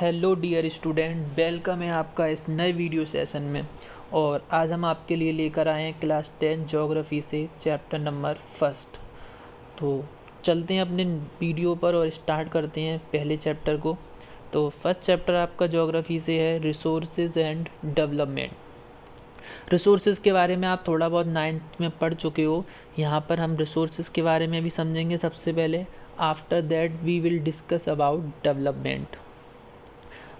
Hello dear student, welcome है आपका इस नए वीडियो सेशन में। और आज हम आपके लिए लेकर आए हैं क्लास 10 ज्योग्राफी से चैप्टर नंबर फर्स्ट। तो चलते हैं अपने वीडियो पर और स्टार्ट करते हैं पहले चैप्टर को। तो फर्स्ट चैप्टर आपका ज्योग्राफी से है रिसोर्सेज एंड डेवलपमेंट। रिसोर्सेज के बारे में आप थोड़ा बहुत 9th में पढ़ चुके हो। यहाँ पर हम रिसोर्सेज के बारे में भी समझेंगे सबसे पहले। After that we will discuss about development.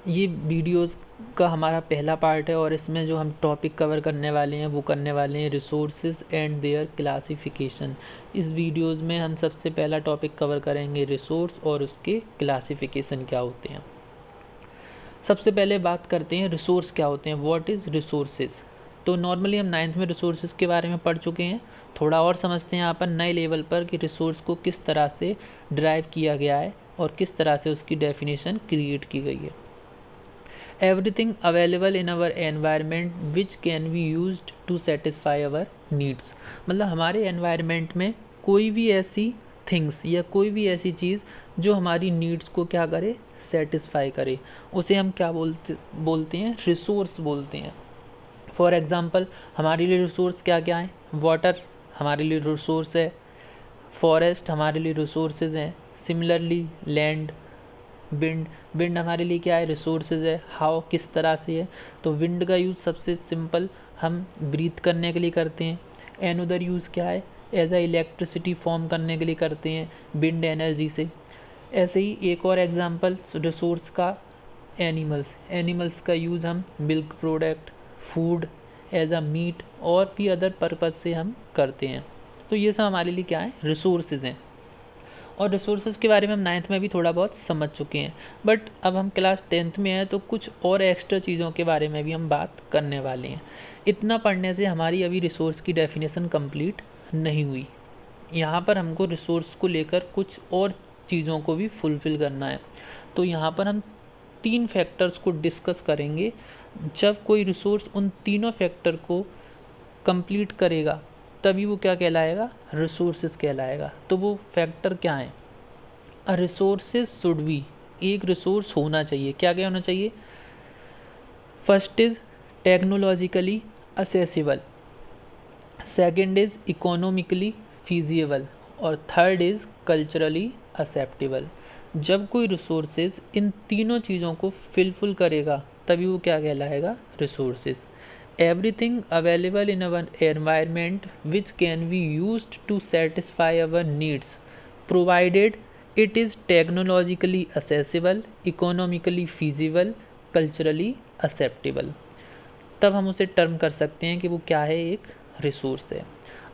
ये वीडियोस का हमारा पहला पार्ट है और इसमें जो हम टॉपिक कवर करने वाले हैं वो करने वाले हैं रिसोर्सेज एंड देयर क्लासिफिकेशन। इस वीडियोस में हम सबसे पहला टॉपिक कवर करेंगे रिसोर्स और उसके क्लासिफिकेशन क्या होते हैं। सबसे पहले बात करते हैं रिसोर्स क्या होते हैं, व्हाट इज़ रिसोर्सेज। तो नॉर्मली हम 9th में रिसोर्सेज के बारे में पढ़ चुके हैं। थोड़ा और समझते हैं यहाँ पर नए लेवल पर कि रिसोर्स को किस तरह से ड्राइव किया गया है और किस तरह से उसकी डेफिनेशन क्रिएट की गई है। Everything available in our environment which can be used to satisfy our needs। मतलब हमारे एनवायरनमेंट में कोई भी ऐसी थिंग्स या कोई भी ऐसी चीज़ जो हमारी नीड्स को क्या करे, सेटिस्फाई करे, उसे हम क्या बोलते हैं, रिसोर्स बोलते हैं। फॉर एग्ज़ाम्पल हमारे लिए रिसोर्स क्या क्या है, वाटर हमारे लिए रिसोर्स है, फॉरेस्ट हमारे लिए रिसोर्सेज हैं, सिमिलरली लैंड, विंड हमारे लिए क्या है, रिसोर्सेज है। हाउ किस तरह से है, तो विंड का यूज़ सबसे सिंपल हम ब्रीथ करने के लिए करते हैं। एनदर यूज़ क्या है, एज अ इलेक्ट्रिसिटी फॉर्म करने के लिए करते हैं विंड एनर्जी से। ऐसे ही एक और एग्जांपल रिसोर्स का एनिमल्स का यूज़ हम milk product, food, as a meat और भी अदर पर्पज़ से हम करते हैं। तो ये सब हमारे लिए क्या है, रिसोर्सेज हैं। और रिसोर्सेज के बारे में हम 9th में भी थोड़ा बहुत समझ चुके हैं, बट अब हम क्लास 10th में हैं तो कुछ और एक्स्ट्रा चीज़ों के बारे में भी हम बात करने वाले हैं। इतना पढ़ने से हमारी अभी रिसोर्स की डेफिनेशन कंप्लीट नहीं हुई। यहाँ पर हमको रिसोर्स को लेकर कुछ और चीज़ों को भी फुलफ़िल करना है। तो यहाँ पर हम 3 फैक्टर्स को डिस्कस करेंगे। जब कोई रिसोर्स उन तीनों फैक्टर को कंप्लीट करेगा तभी वो क्या कहलाएगा, रिसोर्सेज कहलाएगा। तो वो फैक्टर क्या हैं, अ रिसोर्सेज शुड बी, एक रिसोर्स होना चाहिए, क्या क्या होना चाहिए। First is technologically accessible, second is economically feasible और थर्ड इज़ कल्चरली एक्सेप्टेबल। जब कोई रिसोर्सेज इन तीनों चीज़ों को फिलफुल करेगा तभी वो क्या कहलाएगा, resources. Everything available in our environment which can be used to satisfy our needs, provided it is technologically accessible, economically feasible, culturally acceptable। तब हम उसे टर्म कर सकते हैं कि वो क्या है, एक रिसोर्स है।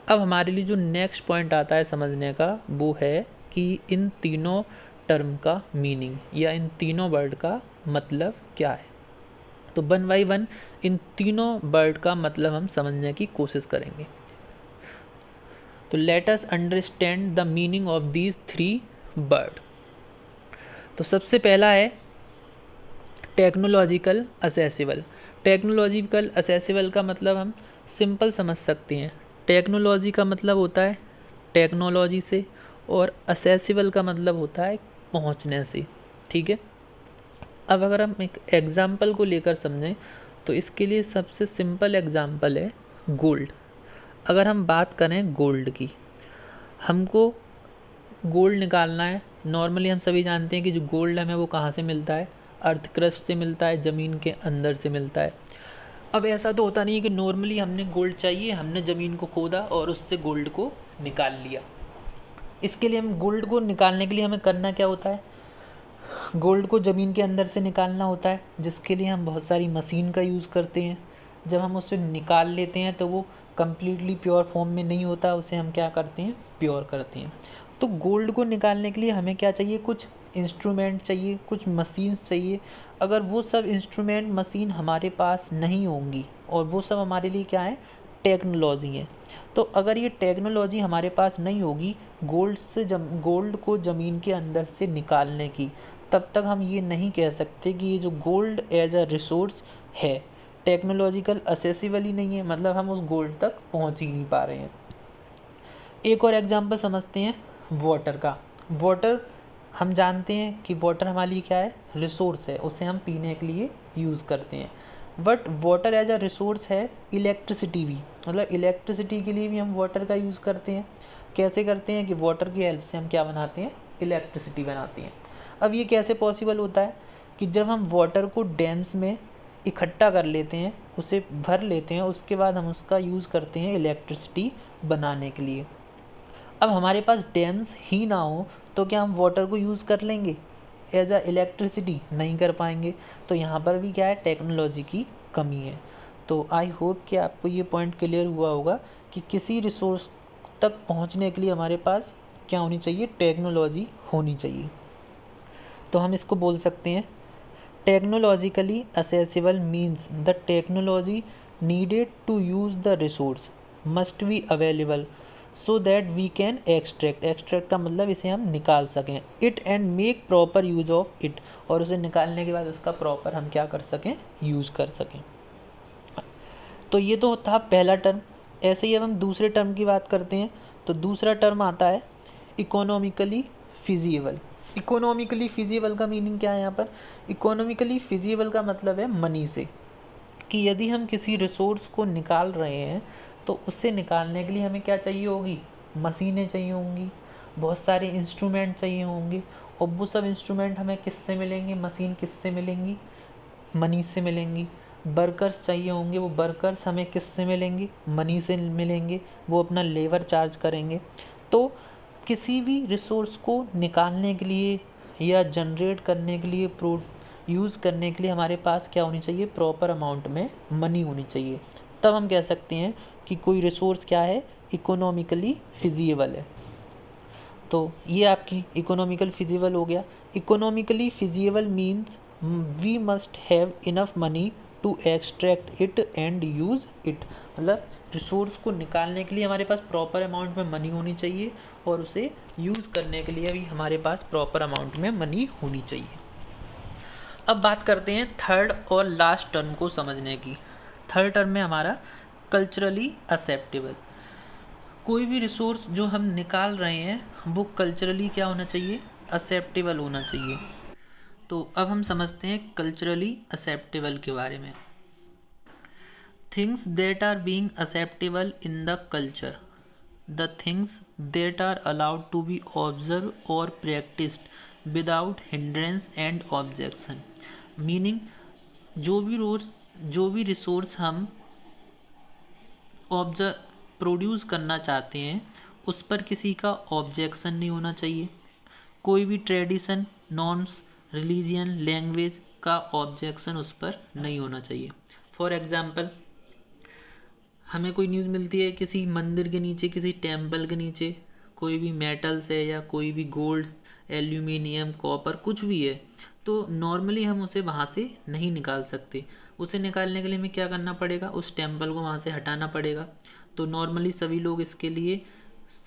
अब हमारे लिए जो नेक्स्ट पॉइंट आता है समझने का वो है कि इन तीनों टर्म का मीनिंग या इन तीनों वर्ड का मतलब क्या है। तो 1 बाई 1 इन तीनों वर्ड का मतलब हम समझने की कोशिश करेंगे। तो let us understand the meaning of these 3 word. तो सबसे पहला है टेक्नोलॉजिकल असेसिबल। टेक्नोलॉजिकल असेसिबल का मतलब हम सिंपल समझ सकते हैं। टेक्नोलॉजी का मतलब होता है टेक्नोलॉजी से और असेसिबल का मतलब होता है पहुंचने से, ठीक है। अब अगर हम एक एग्ज़ाम्पल को लेकर समझें तो इसके लिए सबसे सिंपल एग्ज़ाम्पल है गोल्ड। अगर हम बात करें गोल्ड की, हमको गोल्ड निकालना है। नॉर्मली हम सभी जानते हैं कि जो गोल्ड हमें वो कहाँ से मिलता है, अर्थ क्रस्ट से मिलता है, ज़मीन के अंदर से मिलता है। अब ऐसा तो होता नहीं है कि नॉर्मली हमने गोल्ड चाहिए, हमने ज़मीन को खोदा और उससे गोल्ड को निकाल लिया। इसके लिए हम गोल्ड को निकालने के लिए हमें करना क्या होता है, गोल्ड को ज़मीन के अंदर से निकालना होता है, जिसके लिए हम बहुत सारी मशीन का यूज़ करते हैं। जब हम उसे निकाल लेते हैं तो वो कम्प्लीटली प्योर फॉर्म में नहीं होता, उसे हम क्या करते हैं, प्योर करते हैं। तो गोल्ड को निकालने के लिए हमें क्या चाहिए, कुछ इंस्ट्रूमेंट चाहिए, कुछ मशीन्स चाहिए। अगर वो सब इंस्ट्रूमेंट मशीन हमारे पास नहीं होंगी, और वो सब हमारे लिए क्या है, टेक्नोलॉजी है। तो अगर ये टेक्नोलॉजी हमारे पास नहीं होगी गोल्ड को ज़मीन के अंदर से निकालने की, तब तक हम ये नहीं कह सकते कि ये जो गोल्ड एज अ रिसोर्स है टेक्नोलॉजिकल असेसिबल ही नहीं है, मतलब हम उस गोल्ड तक पहुंच ही नहीं पा रहे हैं। एक और एग्जांपल समझते हैं वाटर का। वाटर हम जानते हैं कि वाटर हमारे लिए क्या है, रिसोर्स है, उसे हम पीने के लिए यूज़ करते हैं। But water as a resource है इलेक्ट्रिसिटी भी, मतलब इलेक्ट्रिसिटी के लिए भी हम वाटर का यूज़ करते हैं। कैसे करते हैं कि वाटर की हेल्प से हम क्या बनाते हैं, इलेक्ट्रिसिटी बनाते हैं। अब ये कैसे पॉसिबल होता है कि जब हम वाटर को डैम्स में इकट्ठा कर लेते हैं, उसे भर लेते हैं, उसके बाद हम उसका यूज़ करते हैं इलेक्ट्रिसिटी बनाने के लिए। अब हमारे पास डैम्स ही ना हो तो क्या हम वाटर को यूज़ कर लेंगे एज अ इलेक्ट्रिसिटी? नहीं कर पाएंगे। तो यहाँ पर भी क्या है, टेक्नोलॉजी की कमी है। तो आई होप कि आपको ये पॉइंट क्लियर हुआ होगा कि किसी रिसोर्स तक पहुँचने के लिए हमारे पास क्या होनी चाहिए, टेक्नोलॉजी होनी चाहिए। तो हम इसको बोल सकते हैं technologically accessible means the technology needed to use the resource must be available so that we can extract का मतलब इसे हम निकाल सकें, it and make proper use of it, और उसे निकालने के बाद उसका प्रॉपर हम क्या कर सकें, यूज़ कर सकें। तो ये तो था पहला टर्म। ऐसे ही अब हम दूसरे टर्म की बात करते हैं तो दूसरा टर्म आता है इकोनॉमिकली फिजिबल। इकोनॉमिकली फिजिबल का मीनिंग क्या है यहाँ पर? इकोनॉमिकली फिजिबल का मतलब है मनी से, कि यदि हम किसी रिसोर्स को निकाल रहे हैं तो उससे निकालने के लिए हमें क्या चाहिए होगी, मशीनें चाहिए होंगी, बहुत सारे इंस्ट्रूमेंट चाहिए होंगे। और वो सब इंस्ट्रूमेंट हमें किससे मिलेंगे, मशीन किससे मिलेंगी, मनी से मिलेंगी। वर्कर्स चाहिए होंगे, वो वर्कर्स हमें किससे मिलेंगे, मनी से मिलेंगे, वो अपना लेबर चार्ज करेंगे। तो किसी भी रिसोर्स को निकालने के लिए या जनरेट करने के लिए, यूज़ करने के लिए हमारे पास क्या होनी चाहिए, प्रॉपर अमाउंट में मनी होनी चाहिए। तब हम कह सकते हैं कि कोई रिसोर्स क्या है, इकोनॉमिकली फिजिबल है। तो ये आपकी इकोनॉमिकल फिजिबल हो गया। Economically feasible means we must have enough money to extract it and use it, मतलब रिसोर्स को निकालने के लिए हमारे पास प्रॉपर अमाउंट में मनी होनी चाहिए और उसे यूज़ करने के लिए भी हमारे पास प्रॉपर अमाउंट में मनी होनी चाहिए। अब बात करते हैं थर्ड और लास्ट टर्म को समझने की। थर्ड टर्म में हमारा कल्चरली एक्सेप्टेबल। कोई भी रिसोर्स जो हम निकाल रहे हैं वो कल्चरली क्या होना चाहिए, एक्सेप्टेबल होना चाहिए। तो अब हम समझते हैं कल्चरली एक्सेप्टेबल के बारे में। Things that are being acceptable in the culture, the things that are allowed to be observe और practised without hindrance and objection. Meaning जो भी रिसोर्स हम प्रोड्यूस करना चाहते हैं उस पर किसी का ऑब्जेक्शन नहीं होना चाहिए। कोई भी ट्रेडिशन, नॉर्म्स, रिलीजियन, लैंग्वेज का ऑब्जेक्शन उस पर नहीं होना चाहिए। फॉर एग्जांपल, हमें कोई न्यूज़ मिलती है किसी मंदिर के नीचे, किसी टेम्पल के नीचे कोई भी मेटल्स है या कोई भी गोल्ड, एल्यूमिनियम, कॉपर कुछ भी है, तो नॉर्मली हम उसे वहाँ से नहीं निकाल सकते। उसे निकालने के लिए हमें क्या करना पड़ेगा, उस टेम्पल को वहाँ से हटाना पड़ेगा। तो नॉर्मली सभी लोग इसके लिए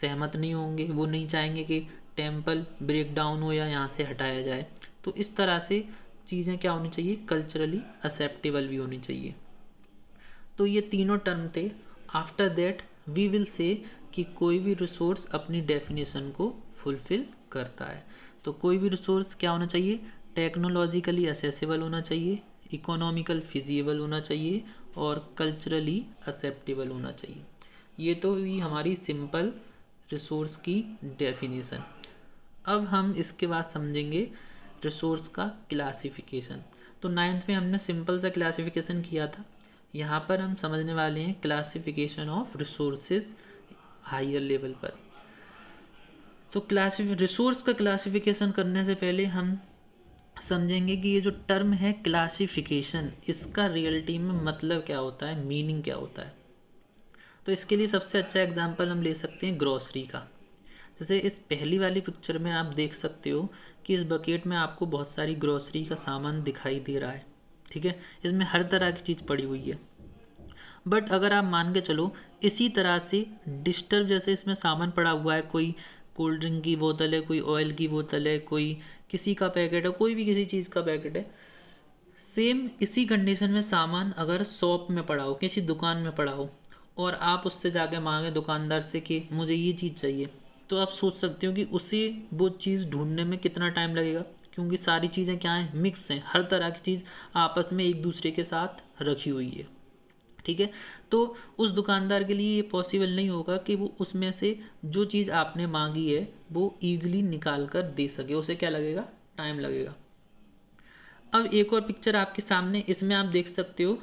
सहमत नहीं होंगे, वो नहीं चाहेंगे कि टेम्पल ब्रेक डाउन हो या यहाँ से हटाया जाए। तो इस तरह से चीज़ें क्या होनी चाहिए, कल्चरली एक्सेप्टेबल भी होनी चाहिए। तो ये तीनों टर्म थे। After that we will say कि कोई भी रिसोर्स अपनी डेफिनेशन को फुलफिल करता है। तो कोई भी रिसोर्स क्या होना चाहिए, टेक्नोलॉजिकली एक्सेसिबल होना चाहिए, इकोनॉमिकल फिजिबल होना चाहिए और कल्चरली एक्सेप्टेबल होना चाहिए। ये तो हुई हमारी सिंपल रिसोर्स की डेफिनेशन। अब हम इसके बाद समझेंगे रिसोर्स का क्लासिफिकेशन। तो 9th में हमने सिंपल सा क्लासिफिकेशन किया था, यहाँ पर हम समझने वाले हैं classification of resources higher level पर। तो रिसोर्स का क्लासिफिकेशन करने से पहले हम समझेंगे कि ये जो टर्म है क्लासिफिकेशन, इसका रियलिटी में मतलब क्या होता है, मीनिंग क्या होता है। तो इसके लिए सबसे अच्छा एग्जांपल हम ले सकते हैं ग्रॉसरी का। जैसे इस पहली वाली पिक्चर में आप देख सकते हो कि इस बकेट में आपको बहुत सारी ग्रॉसरी का सामान दिखाई दे रहा है, ठीक है। इसमें हर तरह की चीज़ पड़ी हुई है। बट अगर आप मान के चलो इसी तरह से डिस्टर्ब जैसे इसमें सामान पड़ा हुआ है, कोई कोल्ड ड्रिंक की बोतल है, कोई ऑयल की बोतल है, कोई किसी का पैकेट है, कोई भी किसी चीज़ का पैकेट है, सेम इसी कंडीशन में सामान अगर शॉप में पड़ा हो, किसी दुकान में पड़ा हो और आप उससे जाके मांगे दुकानदार से कि मुझे ये चीज़ चाहिए, तो आप सोच सकते हो कि उसे वो चीज़ ढूंढने में कितना टाइम लगेगा, क्योंकि सारी चीज़ें क्या हैं, मिक्स हैं, हर तरह की चीज़ आपस में एक दूसरे के साथ रखी हुई है। ठीक है, तो उस दुकानदार के लिए ये पॉसिबल नहीं होगा कि वो उसमें से जो चीज़ आपने मांगी है वो ईजिली निकाल कर दे सके, उसे क्या लगेगा, टाइम लगेगा। अब एक और पिक्चर आपके सामने, इसमें आप देख सकते हो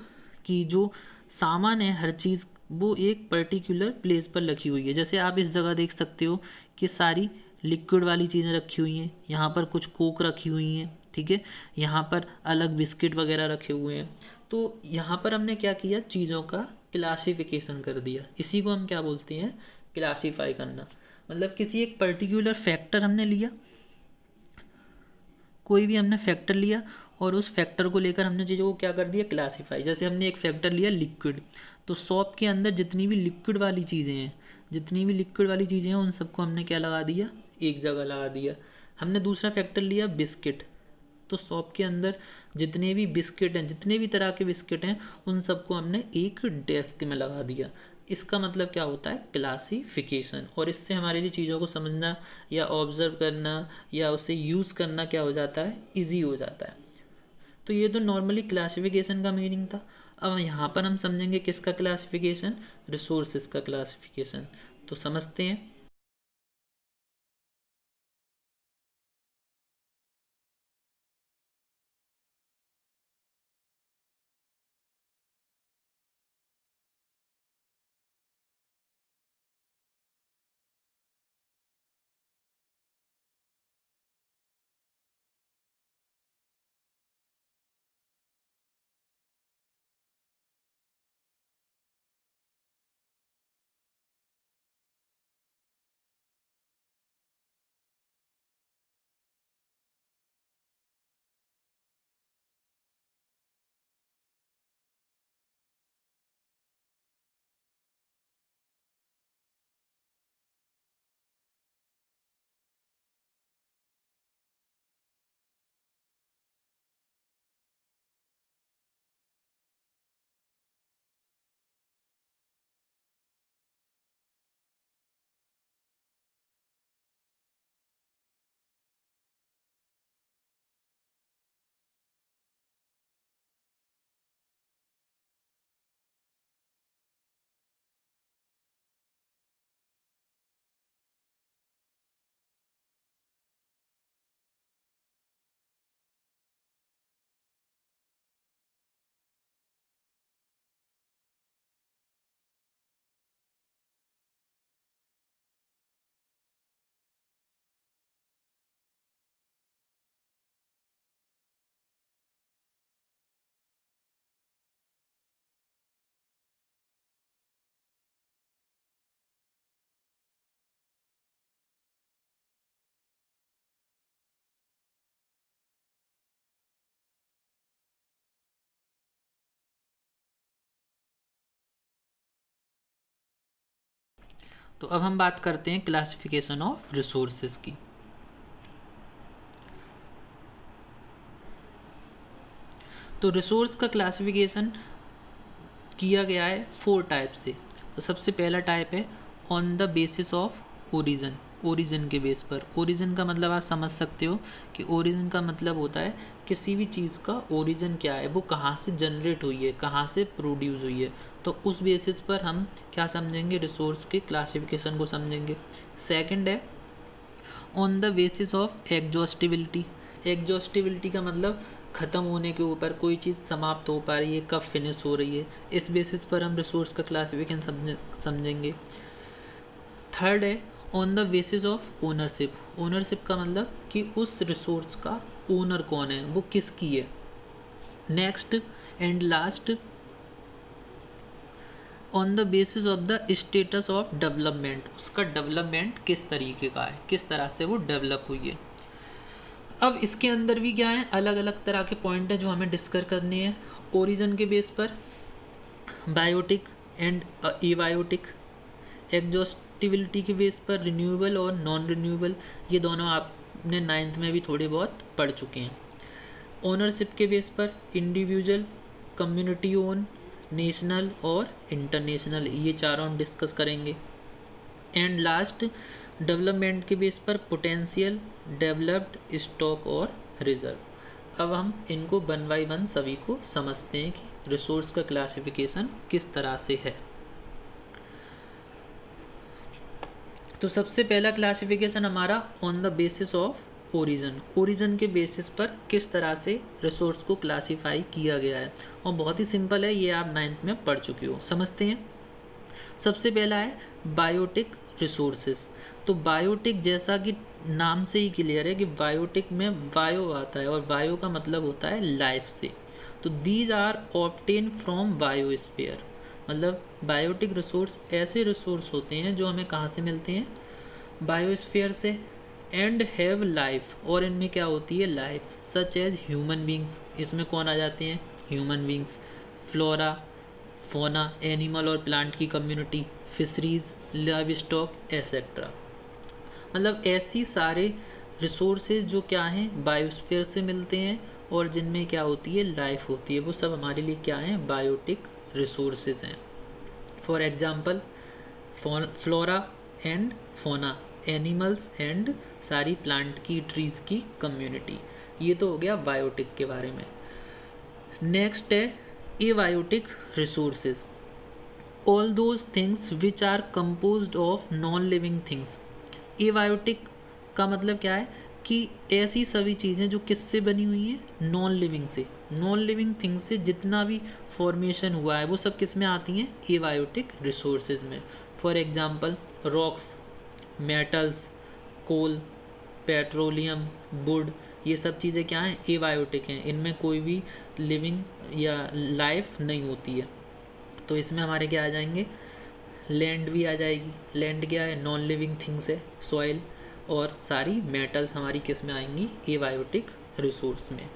कि जो सामान है हर चीज़ वो एक पर्टिकुलर प्लेस पर रखी हुई है। जैसे आप इस जगह देख सकते हो कि सारी लिक्विड वाली चीज़ें रखी हुई हैं, यहाँ पर कुछ कोक रखी हुई हैं, ठीक है, यहाँ पर अलग बिस्किट वगैरह रखे हुए हैं। तो यहाँ पर हमने क्या किया, चीज़ों का क्लासिफिकेशन कर दिया। इसी को हम क्या बोलते हैं, क्लासीफाई करना। मतलब किसी एक पर्टिकुलर फैक्टर हमने लिया, कोई भी हमने फैक्टर लिया और उस फैक्टर को लेकर हमने चीज़ों को क्या कर दिया, क्लासीफाई। जैसे हमने एक फैक्टर लिया लिक्विड, तो शॉप के अंदर जितनी भी लिक्विड वाली चीज़ें हैं, जितनी भी लिक्विड वाली चीज़ें हैं उन सबको हमने क्या लगा दिया, एक जगह लगा दिया। हमने दूसरा फैक्टर लिया बिस्किट, तो शॉप के अंदर जितने भी बिस्किट हैं, जितने भी तरह के बिस्किट हैं उन सबको हमने एक डेस्क में लगा दिया। इसका मतलब क्या होता है, क्लासिफिकेशन। और इससे हमारे लिए चीज़ों को समझना या ऑब्जर्व करना या उसे यूज़ करना क्या हो जाता है, इजी हो जाता है। तो ये तो नॉर्मली क्लासिफिकेशन का मीनिंग था। अब यहाँ पर हम समझेंगे किसका क्लासिफिकेशन, रिसोर्सेज का क्लासिफिकेशन। तो समझते हैं। तो अब हम बात करते हैं क्लासिफिकेशन ऑफ रिसोर्सेज की। तो रिसोर्स का क्लासिफिकेशन किया गया है 4 टाइप से। तो सबसे पहला टाइप है on the basis of origin, origin के बेस पर। ओरिजिन का मतलब आप समझ सकते हो कि ओरिजिन का मतलब होता है किसी भी चीज़ का ओरिजिन क्या है, वो कहाँ से जनरेट हुई है, कहाँ से प्रोड्यूस हुई है। तो उस बेसिस पर हम क्या समझेंगे, रिसोर्स के क्लासिफिकेशन को समझेंगे। सेकंड है on the basis of exhaustibility. Exhaustibility का मतलब ख़त्म होने के ऊपर, कोई चीज़ समाप्त हो पा रही है, कब फिनिश हो रही है, इस बेसिस पर हम रिसोर्स का क्लासिफिकेशन समझेंगे। थर्ड है on the basis of ownership. Ownership का मतलब कि उस रिसोर्स का ओनर कौन है, वो किसकी है। Next and last on the basis of the status of development. उसका डेवलपमेंट किस तरीके का है, किस तरह से वो डेवलप हुई है। अब इसके अंदर भी क्या है, अलग अलग तरह के पॉइंट हैं जो हमें डिस्कस करने हैं। ओरिजिन के बेस पर बायोटिक एंड एबायोटिक, एग्जॉस्टिबिलिटी के बेस पर रिन्यूएबल और नॉन रिन्यूएबल, ये दोनों आपने 9th में भी थोड़े बहुत पढ़ चुके हैं। ओनरशिप के बेस पर इंडिविजुअल, कम्युनिटी ओन, नेशनल और इंटरनेशनल, ये चारों हम डिस्कस करेंगे। एंड लास्ट डेवलपमेंट के बेस पर पोटेंशियल, डेवलप्ड, स्टॉक और रिजर्व। अब हम इनको वन बाई वन सभी को समझते हैं कि रिसोर्स का क्लासिफिकेशन किस तरह से है। तो सबसे पहला क्लासिफिकेशन हमारा on the basis of origin, origin के बेसिस पर किस तरह से रिसोर्स को क्लासीफाई किया गया है, और बहुत ही सिंपल है, ये आप 9th में पढ़ चुके हो। समझते हैं। सबसे पहला है बायोटिक रिसोर्सेज। तो बायोटिक जैसा कि नाम से ही क्लियर है कि बायोटिक में बायो आता है, और बायो का मतलब होता है लाइफ से। तो these are obtained from biosphere, मतलब बायोटिक रिसोर्स ऐसे रिसोर्स होते हैं जो हमें कहाँ से मिलते हैं, बायोस्फीयर से। एंड हैव लाइफ, और इनमें क्या होती है, life, such as human beings. इसमें कौन आ जाते हैं, human beings, flora, fauna, animal और प्लांट की community, fisheries, livestock etcetera. मतलब ऐसी सारे रिसोर्सेज जो क्या हैं, बायोस्फीयर से मिलते हैं, और जिनमें क्या होती है, लाइफ होती है, वो सब हमारे लिए क्या हैं, बायोटिक रिसोर्सेज हैं। For example flora and fauna, animals and सारी प्लांट की, ट्रीज की कम्युनिटी। ये तो हो गया बायोटिक के बारे में। नेक्स्ट है abiotic resources, all those things which are composed of non living things. Abiotic का मतलब क्या है कि ऐसी सभी चीज़ें जो किससे बनी हुई हैं, नॉन लिविंग से, नॉन लिविंग थिंग्स से जितना भी फॉर्मेशन हुआ है वो सब किस में आती हैं, एबायोटिक रिसोर्सेज में। For example rocks, metals, coal, petroleum, wood, ये सब चीज़ें क्या हैं, एबायोटिक हैं। इनमें कोई भी लिविंग या लाइफ नहीं होती है। तो इसमें हमारे क्या आ जाएंगे, लैंड भी आ जाएगी। लैंड क्या है, नॉन लिविंग थिंग्स है, सॉइल, और सारी मेटल्स हमारी किस में आएंगी, एबायोटिक रिसोर्स में।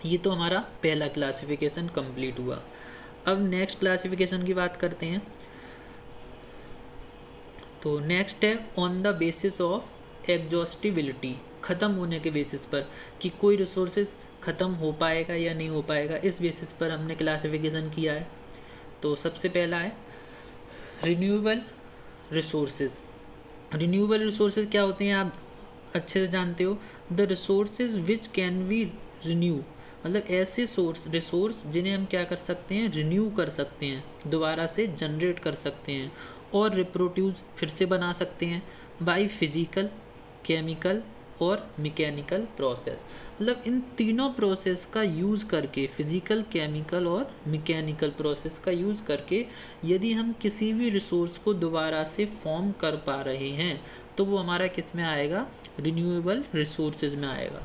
ये तो हमारा पहला क्लासिफिकेशन कंप्लीट हुआ। अब नेक्स्ट क्लासिफिकेशन की बात करते हैं। तो नेक्स्ट है on the basis of exhaustibility, ख़त्म होने के बेसिस पर कि कोई रिसोर्सेज ख़त्म हो पाएगा या नहीं हो पाएगा, इस बेसिस पर हमने क्लासिफिकेशन किया है। तो सबसे पहला है रिन्यूएबल रिसोर्सेज। रिन्यूएबल रिसोर्सेज क्या होते हैं, आप अच्छे से जानते हो। The resources which can be renew, मतलब ऐसे रिसोर्स जिन्हें हम क्या कर सकते हैं, रिन्यू कर सकते हैं, दोबारा से जनरेट कर सकते हैं, और रिप्रोड्यूस, फिर से बना सकते हैं, बाय फिजिकल, केमिकल और मैकेनिकल प्रोसेस। मतलब इन तीनों प्रोसेस का यूज़ करके, फिजिकल, केमिकल और मैकेनिकल प्रोसेस का यूज़ करके, यदि हम किसी भी रिसोर्स को दोबारा से फॉर्म कर पा रहे हैं तो वो हमारा किस में आएगा, रिन्यूएबल रिसोर्सेज में आएगा।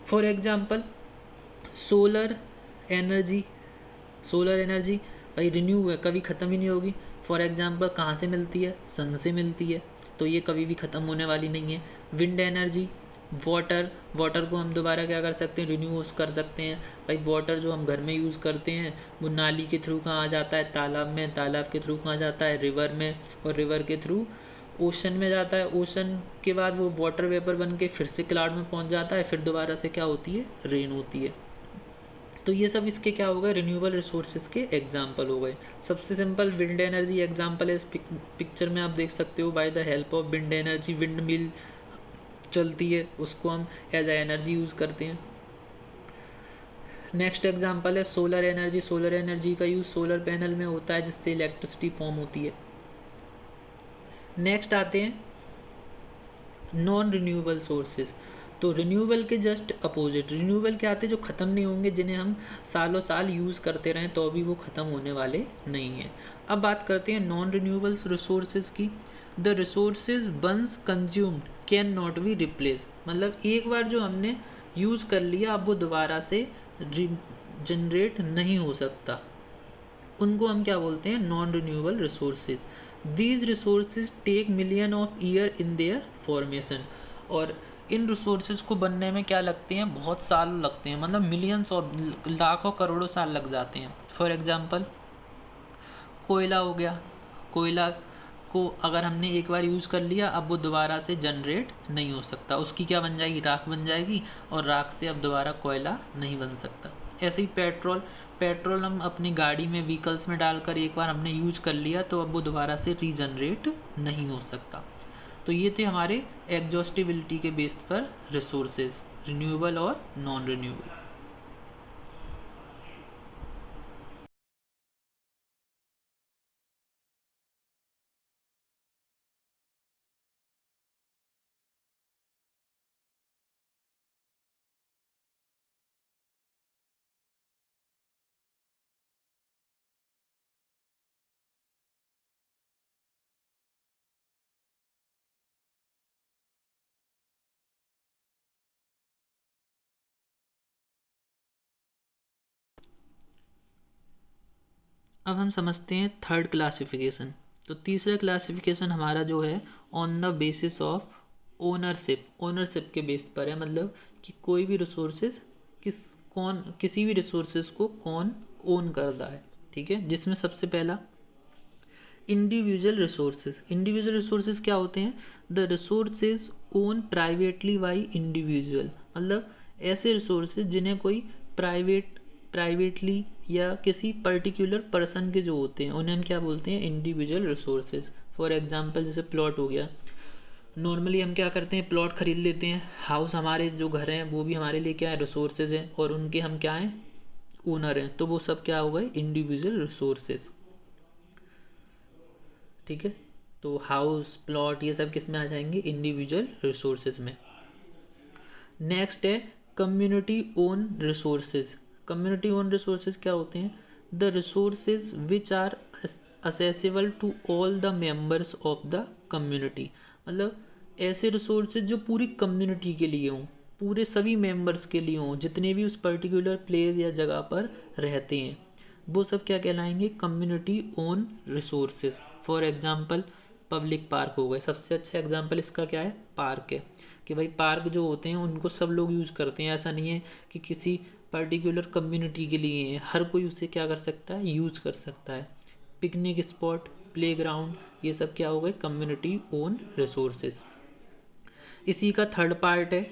For example solar energy, solar energy भाई रिन्यू है, कभी ख़त्म ही नहीं होगी। फॉर एग्जांपल कहाँ से मिलती है, सन से मिलती है, तो ये कभी भी ख़त्म होने वाली नहीं है। विंड एनर्जी, वाटर, वाटर को हम दोबारा क्या कर सकते हैं, रिन्यू कर सकते हैं। भाई वाटर जो हम घर में यूज़ करते हैं वो नाली के थ्रू कहाँ आ जाता है, तालाब में, तालाब के थ्रू कहाँ जाता है, रिवर में, और रिवर के थ्रू ओशन में जाता है। ओशन के बाद वो वाटर वेपर बन के फिर से क्लाउड में पहुँच जाता है, फिर दोबारा से क्या होती है, रेन होती है। तो ये सब इसके क्या हो गए, रिन्यूएबल रिसोर्सेज के एग्जाम्पल हो गए। सबसे सिंपल विंड एनर्जी एग्जाम्पल है, इस पिक्चर में आप देख सकते हो। By the help of wind energy, wind mill चलती है, उसको हम एज ए एनर्जी यूज़ करते हैं। नेक्स्ट एग्जांपल है सोलर एनर्जी। सोलर एनर्जी का यूज़ सोलर पैनल में होता है जिससे इलेक्ट्रिसिटी फॉर्म होती है। नेक्स्ट आते हैं नॉन रिन्यूएबल सोर्सेज। तो रिन्यूएबल के जस्ट अपोजिट, रिन्यूएबल क्या आते हैं, जो ख़त्म नहीं होंगे, जिन्हें हम सालों साल यूज़ करते रहें तो भी वो ख़त्म होने वाले नहीं हैं। अब बात करते हैं नॉन रिन्यूएबल रिसोर्सेज की। The resources once consumed can not be replace, मतलब एक बार जो हमने यूज़ कर लिया अब वो दोबारा से जनरेट नहीं हो सकता, उनको हम क्या बोलते हैं, non renewable resources. These resources take million of year in their formation, और इन रिसोर्सेज को बनने में क्या लगते हैं, बहुत साल लगते हैं, मतलब मिलियंस और लाखों करोड़ों साल लग जाते हैं। फॉर एग्जांपल कोयला हो गया, कोयला को अगर हमने एक बार यूज़ कर लिया अब वो दोबारा से जनरेट नहीं हो सकता, उसकी क्या बन जाएगी, राख बन जाएगी, और राख से अब दोबारा कोयला नहीं बन सकता। ऐसे ही पेट्रोल, पेट्रोल हम अपनी गाड़ी में, व्हीकल्स में डालकर एक बार हमने यूज़ कर लिया तो अब वो दोबारा से रीजनरेट नहीं हो सकता। तो ये थे हमारे एग्जॉस्टिबिलिटी के बेस पर रिसोर्सेज, रिन्यूएबल और नॉन रिन्यूएबल। अब हम समझते हैं थर्ड क्लासिफिकेशन। तो तीसरा क्लासिफिकेशन हमारा जो है on the basis of ownership, ownership के बेस पर है, मतलब कि कोई भी रिसोर्सेज किसी भी रिसोर्सेज को कौन ओन करता है। ठीक है, जिसमें सबसे पहला इंडिविजुअल रिसोर्सेज। इंडिविजुअल रिसोर्सेज क्या होते हैं? The resources own privately by individual, मतलब ऐसे रिसोर्सेज जिन्हें कोई प्राइवेटली या किसी पर्टिकुलर पर्सन के जो होते हैं उन्हें हम क्या बोलते हैं? Individual resources. फॉर एग्जांपल जैसे प्लॉट हो गया, नॉर्मली हम क्या करते हैं? प्लॉट खरीद लेते हैं, हाउस हमारे जो घर हैं वो भी हमारे लिए क्या है? रिसोर्सेज हैं, और उनके हम क्या हैं? ओनर हैं। तो वो सब क्या हो गए? Individual resources. ठीक है, तो हाउस, प्लॉट, ये सब किस में आ जाएंगे? इंडिविजुअल रिसोर्सेज में। नेक्स्ट है community own resources. Community own resources क्या होते हैं? The resources which are accessible to all the members of the community, मतलब ऐसे रिसोर्सेज जो पूरी कम्युनिटी के लिए हों, पूरे सभी मेंबर्स के लिए हों, जितने भी उस पर्टिकुलर प्लेस या जगह पर रहते हैं, वो सब क्या कहलाएंगे? Community own resources. For example public park हो गए, सबसे अच्छा एग्जांपल इसका क्या है? पार्क है, कि भाई पार्क जो होते हैं उनको सब लोग यूज़ करते हैं, ऐसा नहीं है कि किसी पर्टिकुलर कम्युनिटी के लिए है, हर कोई उसे क्या कर सकता है? यूज़ कर सकता है। पिकनिक स्पॉट, प्लेग्राउंड, ये सब क्या हो गए? Community own resources. इसी का थर्ड पार्ट है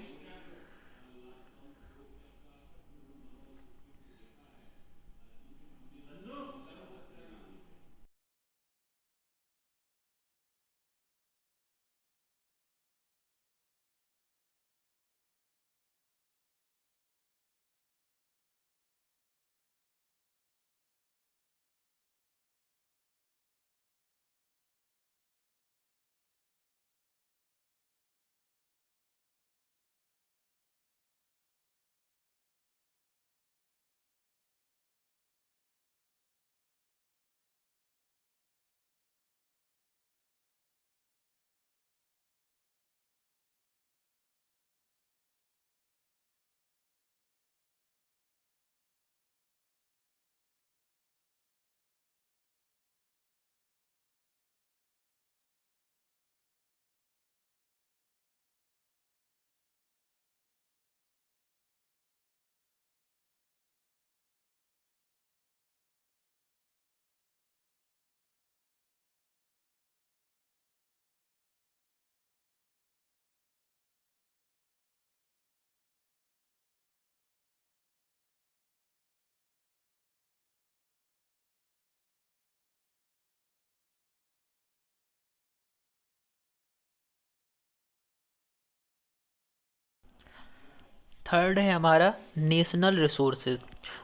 थर्ड है हमारा नेशनल रिसोर्सेज।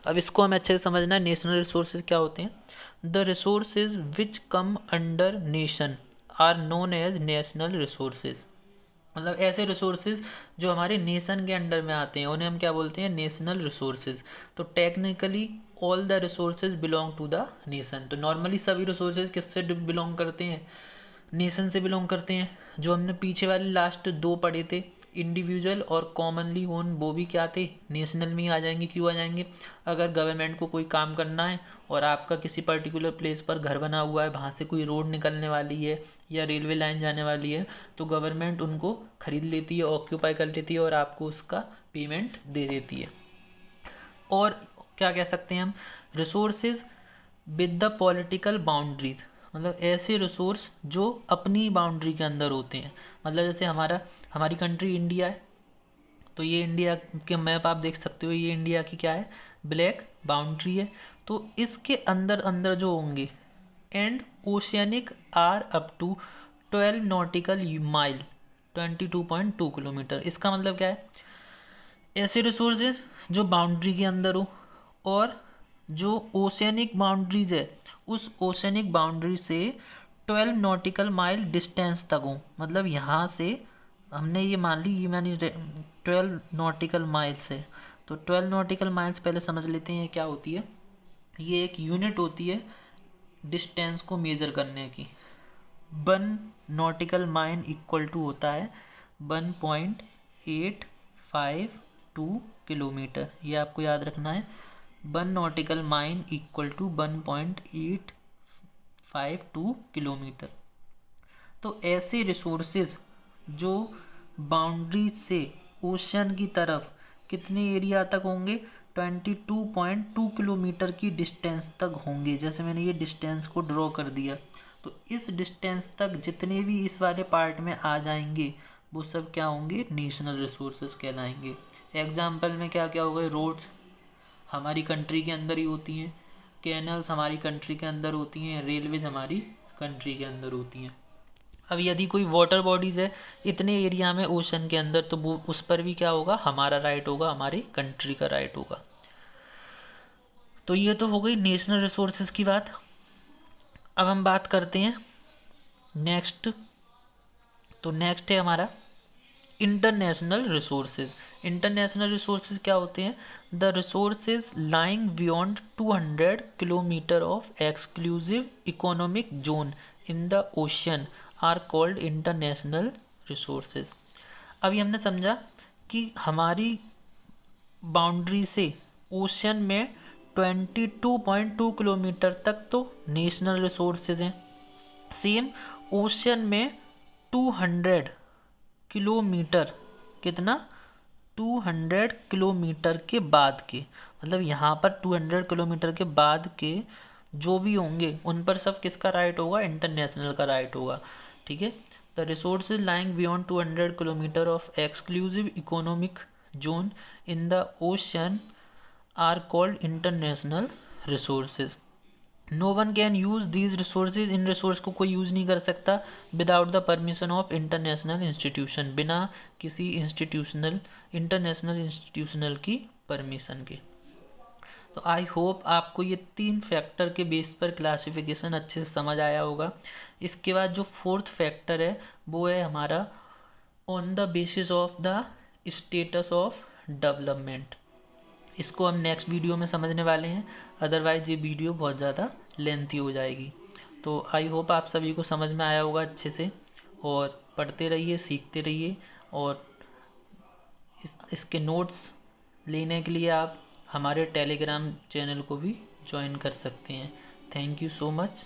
अब इसको हमें अच्छे से समझना है। नेशनल रिसोर्सेज क्या होते हैं? The resources which come under nation are known as national resources, मतलब ऐसे रिसोर्सेज जो हमारे नेशन के अंडर में आते हैं उन्हें हम क्या बोलते हैं? National resources. तो technically all the resources belong to the nation. तो नॉर्मली सभी रिसोर्सेज किससे बिलोंग करते हैं? नेशन से बिलोंग करते हैं। जो हमने पीछे वाले लास्ट दो पढ़े थे, इंडिविजुअल और कॉमनली ओन, वो भी क्या थे? नेशनल में ही आ जाएंगे। क्यों आ जाएंगे? अगर गवर्नमेंट को कोई काम करना है और आपका किसी पर्टिकुलर प्लेस पर घर बना हुआ है, वहाँ से कोई रोड निकलने वाली है या रेलवे लाइन जाने वाली है, तो गवर्नमेंट उनको खरीद लेती है, ऑक्यूपाई कर लेती है और आपको उसका पेमेंट दे देती है। और क्या कह सकते हैं हम? Resources with the political boundaries, मतलब ऐसे रिसोर्स जो अपनी बाउंड्री के अंदर होते हैं। मतलब जैसे हमारी कंट्री इंडिया है, तो ये इंडिया के मैप आप देख सकते हो, ये इंडिया की क्या है? ब्लैक बाउंड्री है। तो इसके अंदर अंदर जो होंगे, and oceanic are up to 12 nautical mile 22.2 kilometre. इसका मतलब क्या है, ऐसे रिसोर्सेज जो बाउंड्री के अंदर हो और जो ओशियनिक बाउंड्रीज है उस ओशियनिक बाउंड्री से 12 नॉटिकल माइल डिस्टेंस तक हो। मतलब यहाँ से हमने ये मान ली, ये मैंने 12 नॉटिकल माइल्स है, तो 12 नॉटिकल माइल्स पहले समझ लेते हैं क्या होती है। ये एक यूनिट होती है डिस्टेंस को मेज़र करने की। 1 नॉटिकल माइल इक्वल टू होता है 1.852 किलोमीटर। ये आपको याद रखना है, 1 nautical mile equal to 1.852 kilometre. तो ऐसे रिसोर्सेज जो बाउंड्री से ओशन की तरफ कितने एरिया तक होंगे, 22.2 किलोमीटर की डिस्टेंस तक होंगे। जैसे मैंने ये डिस्टेंस को ड्रॉ कर दिया, तो इस डिस्टेंस तक जितने भी इस वाले पार्ट में आ जाएंगे वो सब क्या होंगे, नेशनल रिसोर्सेज कहलाएंगे। एग्जाम्पल में क्या क्या हो गए, रोड्स हमारी कंट्री के अंदर ही होती हैं, कैनल्स हमारी कंट्री के अंदर होती हैं, रेलवेज हमारी कंट्री के अंदर होती हैं। अब यदि कोई वाटर बॉडीज़ है इतने एरिया में ओशन के अंदर, तो वो उस पर भी क्या होगा, हमारा राइट होगा, हमारी कंट्री का राइट होगा। तो ये तो हो गई नेशनल रिसोर्सेज की बात। अब हम बात करते हैं नेक्स्ट। तो नेक्स्ट है हमारा इंटरनेशनल रिसोर्सेज। इंटरनेशनल रिसोर्सेज क्या होते हैं, the resources lying beyond 200 kilometre of exclusive economic zone in the ocean are called international resources. अभी हमने समझा कि हमारी बाउंड्री से ओशन में 22.2 किलोमीटर तक तो नेशनल रिसोर्सेज हैं। सेम ओशन में 200 किलोमीटर, कितना, 200 किलोमीटर के बाद के, मतलब यहाँ पर 200 किलोमीटर के बाद के जो भी होंगे उन पर सब किसका राइट होगा, इंटरनेशनल का राइट होगा। ठीक है, the resources lying beyond 200 kilometre of exclusive economic zone in the ocean are called international resources. No one can use these resources, इन रिसोर्स को कोई यूज़ नहीं कर सकता without the permission of international institution, बिना किसी इंटरनेशनल इंस्टीट्यूशनल की permission के। तो आई होप आपको ये 3 फैक्टर के बेस पर क्लासिफिकेशन अच्छे से समझ आया होगा। इसके बाद जो 4th फैक्टर है वो है हमारा on the basis of the status of development. इसको हम नेक्स्ट वीडियो में समझने वाले हैं, अदरवाइज़ ये वीडियो बहुत ज़्यादा लेंथी हो जाएगी। तो आई होप आप सभी को समझ में आया होगा अच्छे से, और पढ़ते रहिए, सीखते रहिए, और इसके नोट्स लेने के लिए आप हमारे टेलीग्राम चैनल को भी ज्वाइन कर सकते हैं। Thank you so much.